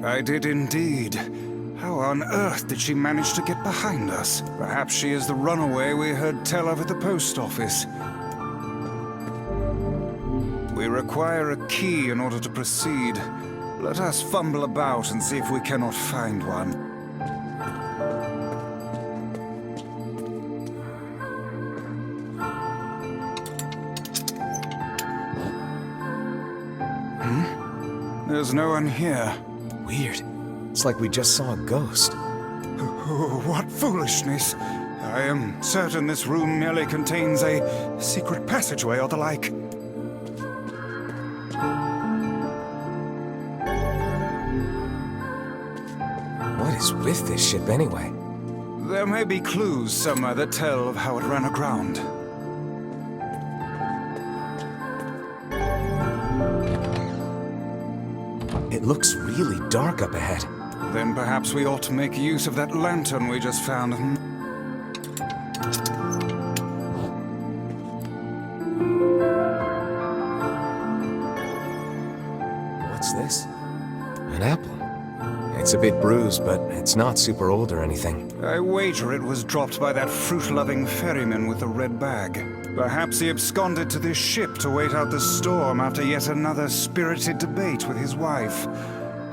I did indeed. How on earth did she manage to get behind us? Perhaps she is the runaway we heard tell of at the post office. We require a key in order to proceed. Let us fumble about and see if we cannot find one. There's no one here. Weird. It's like we just saw a ghost. Oh, what foolishness! I am certain this room merely contains a secret passageway or the like. What is with this ship anyway? There may be clues somewhere that tell of how it ran aground. It looks really dark up ahead. Then perhaps we ought to make use of that lantern we just found. What's this? An apple. It's a bit bruised, but it's not super old or anything. I wager it was dropped by that fruit-loving ferryman with the red bag. Perhaps he absconded to this ship to wait out the storm after yet another spirited debate with his wife.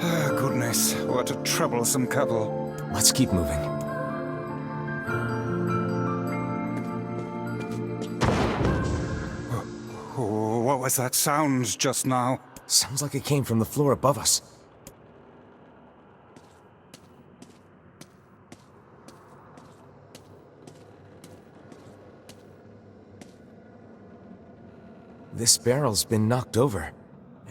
Ah, goodness, what a troublesome couple. Let's keep moving. Oh, what was that sound just now? Sounds like it came from the floor above us. This barrel's been knocked over,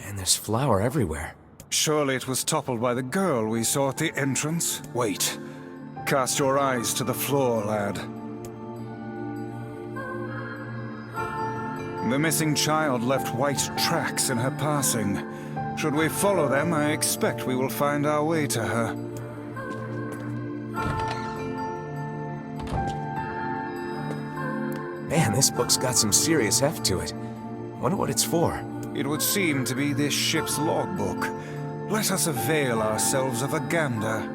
and there's flour everywhere. Surely it was toppled by the girl we saw at the entrance. Wait. Cast your eyes to the floor, lad. The missing child left white tracks in her passing. Should we follow them, I expect we will find our way to her. Man, this book's got some serious heft to it. Wonder what it's for. It would seem to be this ship's logbook. Let us avail ourselves of a gander.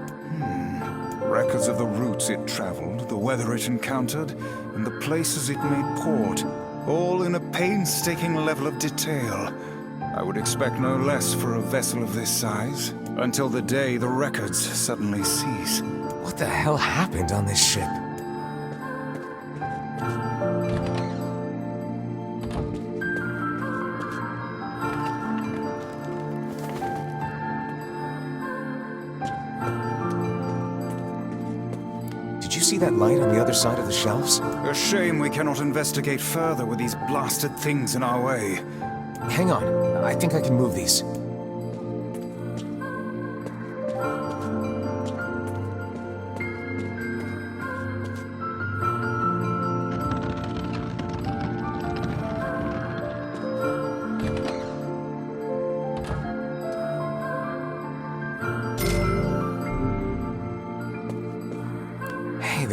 Records of the routes it traveled, the weather it encountered, and the places it made port, all in a painstaking level of detail. I would expect no less for a vessel of this size, until the day the records suddenly cease. What the hell happened on this ship? Did you see that light on the other side of the shelves? A shame we cannot investigate further with these blasted things in our way. Hang on, I think I can move these.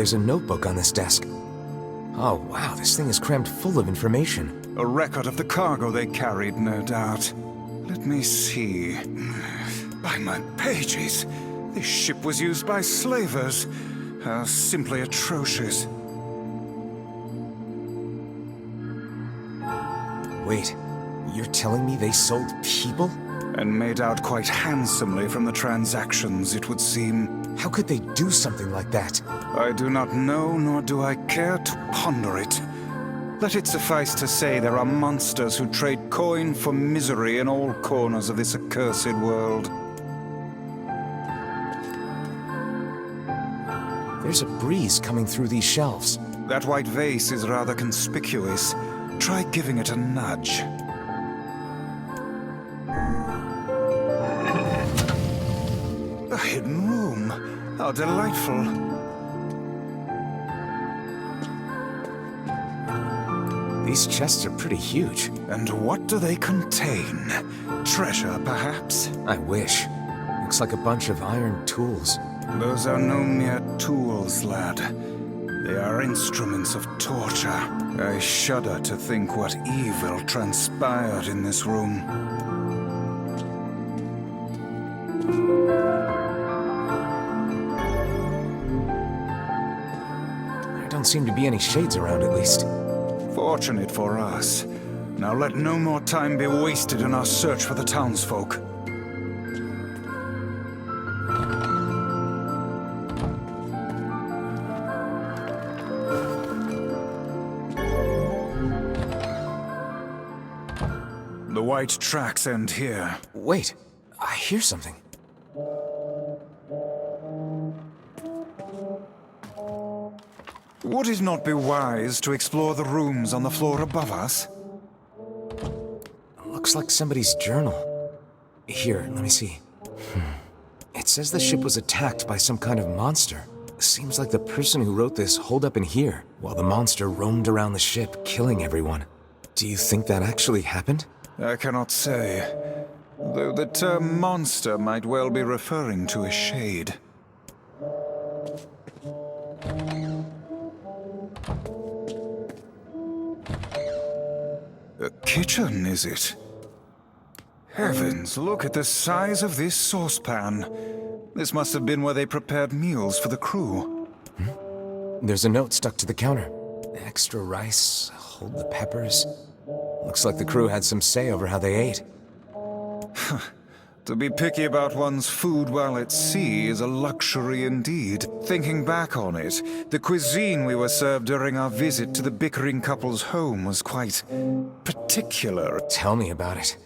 There's a notebook on this desk. Oh, wow, this thing is crammed full of information. A record of the cargo they carried, no doubt. Let me see. By my pages, this ship was used by slavers. How simply atrocious. Wait, you're telling me they sold people? And made out quite handsomely from the transactions, it would seem. How could they do something like that? I do not know, nor do I care to ponder it. Let it suffice to say there are monsters who trade coin for misery in all corners of this accursed world. There's a breeze coming through these shelves. That white vase is rather conspicuous. Try giving it a nudge. A hidden room. How delightful. These chests are pretty huge. And what do they contain? Treasure, perhaps? I wish. Looks like a bunch of iron tools. Those are no mere tools, lad. They are instruments of torture. I shudder to think what evil transpired in this room. seem to be any shades around, at least. Fortunate for us. Now let no more time be wasted in our search for the townsfolk. The white tracks end here. Wait, I hear something. Would it not be wise to explore the rooms on the floor above us? Looks like somebody's journal. Here, let me see. It says the ship was attacked by some kind of monster. Seems like the person who wrote this holed up in here, while the monster roamed around the ship, killing everyone. Do you think that actually happened? I cannot say, though the term monster might well be referring to a shade. A kitchen, is it? Heavens, look at the size of this saucepan. This must have been where they prepared meals for the crew. There's a note stuck to the counter. Extra rice, hold the peppers. Looks like the crew had some say over how they ate. To be picky about one's food while at sea is a luxury indeed. Thinking back on it, the cuisine we were served during our visit to the bickering couple's home was quite particular. Tell me about it.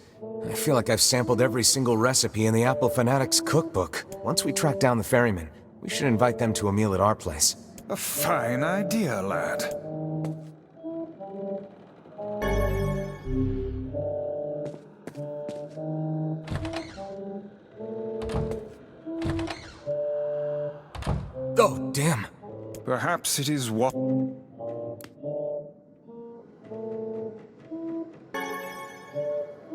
I feel like I've sampled every single recipe in the Apple Fanatics cookbook. Once we track down the ferryman, we should invite them to a meal at our place. A fine idea, lad. Oh, damn. Perhaps it is what...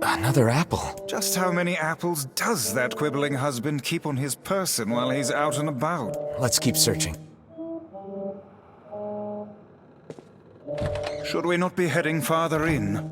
Another apple. Just how many apples does that quibbling husband keep on his person while he's out and about? Let's keep searching. Should we not be heading farther in?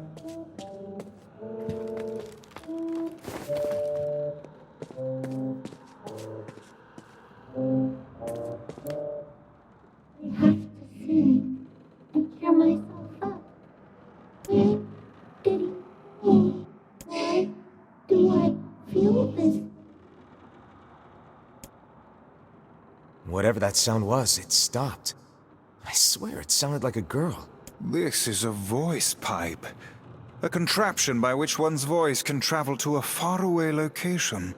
Whatever that sound was, it stopped. I swear it sounded like a girl. This is a voice pipe. A contraption by which one's voice can travel to a faraway location.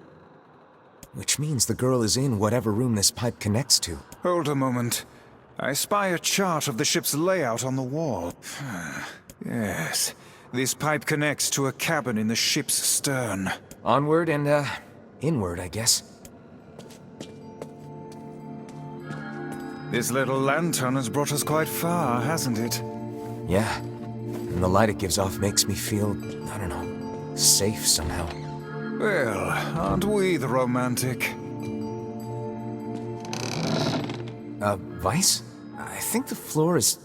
Which means the girl is in whatever room this pipe connects to. Hold a moment. I spy a chart of the ship's layout on the wall. Yes, this pipe connects to a cabin in the ship's stern. Onward and, inward, I guess. This little lantern has brought us quite far, hasn't it? Yeah. And the light it gives off makes me feel, I don't know, safe somehow. Well, aren't we the romantic? Vice? I think the floor is...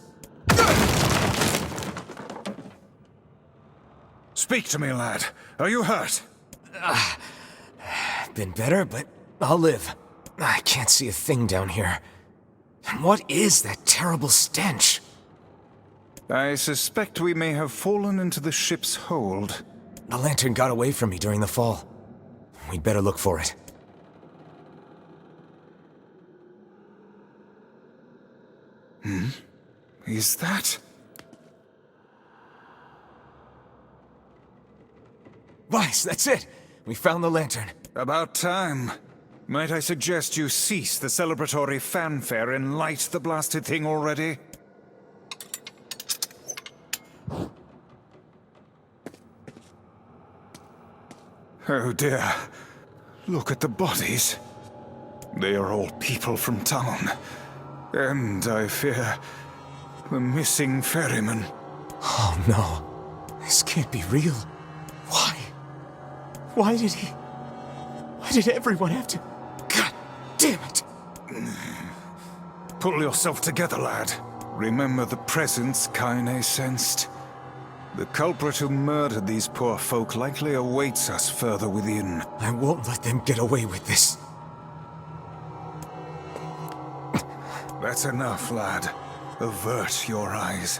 Speak to me, lad. Are you hurt? Been better, but I'll live. I can't see a thing down here. And what is that terrible stench? I suspect we may have fallen into the ship's hold. The lantern got away from me during the fall. We'd better look for it. Is that... Vice, that's it! We found the lantern. About time. Might I suggest you cease the celebratory fanfare and light the blasted thing already? Oh dear. Look at the bodies. They are all people from town. And, I fear, the missing ferryman. Oh no. This can't be real. Why? Why did everyone have to... God damn it! Pull yourself together, lad. Remember the presence Kaine sensed. The culprit who murdered these poor folk likely awaits us further within. I won't let them get away with this. That's enough, lad. avert your eyes.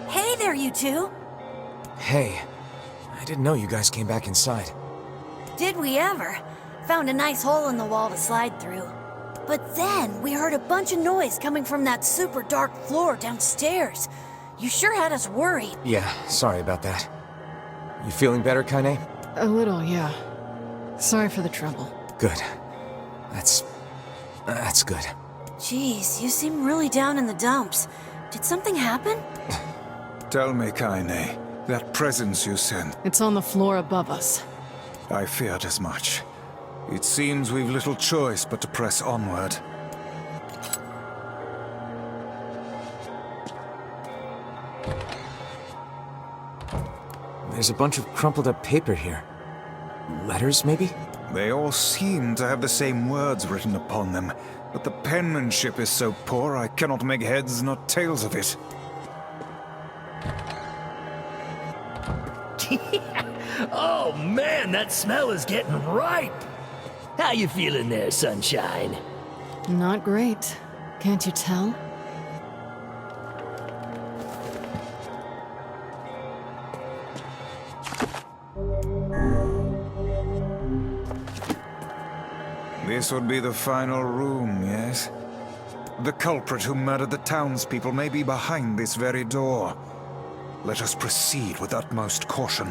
Hey there, you two! Hey, I didn't know you guys came back inside. Did we ever? Found a nice hole in the wall to slide through. But then we heard a bunch of noise coming from that super dark floor downstairs. You sure had us worried. Yeah, sorry about that. You feeling better, Kaine? A little, yeah. Sorry for the trouble. Good. That's good. Jeez, you seem really down in the dumps. Did something happen? Tell me, Kaine, that presence you sent, It's on the floor above us. I feared as much. It seems we've little choice but to press onward. There's a bunch of crumpled up paper here. Letters, maybe? They all seem to have the same words written upon them, but the penmanship is so poor I cannot make heads nor tails of it. Oh man, that smell is getting ripe. How you feeling there, Sunshine? Not great. Can't you tell? This would be the final room, yes? The culprit who murdered the townspeople may be behind this very door. Let us proceed with utmost caution.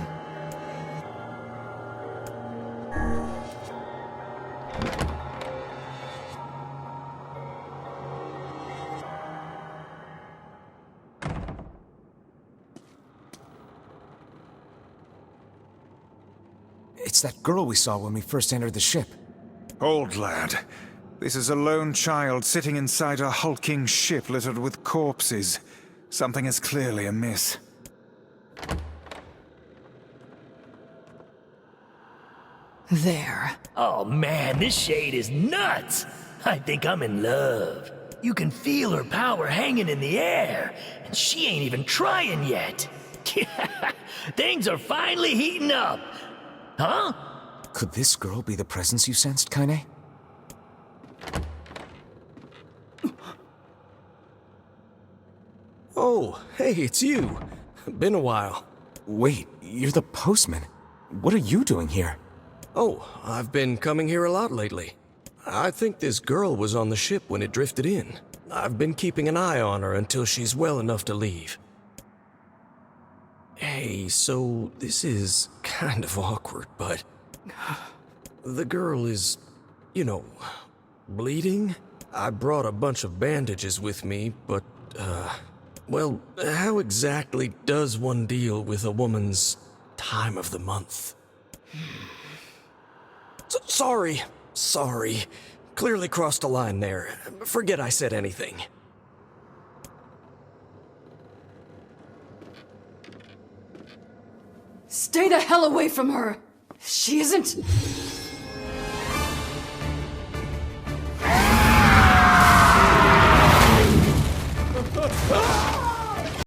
It's that girl we saw when we first entered the ship. Old lad, this is a lone child sitting inside a hulking ship littered with corpses. Something is clearly amiss. There. Oh man, this shade is nuts. I think I'm in love. You can feel her power hanging in the air, and she ain't even trying yet. Things are finally heating up. Huh? Could this girl be the presence you sensed, Kaine? Oh, hey, it's you. Been a while. Wait, you're the postman. What are you doing here? Oh, I've been coming here a lot lately. I think this girl was on the ship when it drifted in. I've been keeping an eye on her until she's well enough to leave. Hey, so this is kind of awkward, but the girl is, bleeding? I brought a bunch of bandages with me, but, well, how exactly does one deal with a woman's time of the month? Sorry. Clearly crossed a line there. Forget I said anything. Stay the hell away from her! She isn't...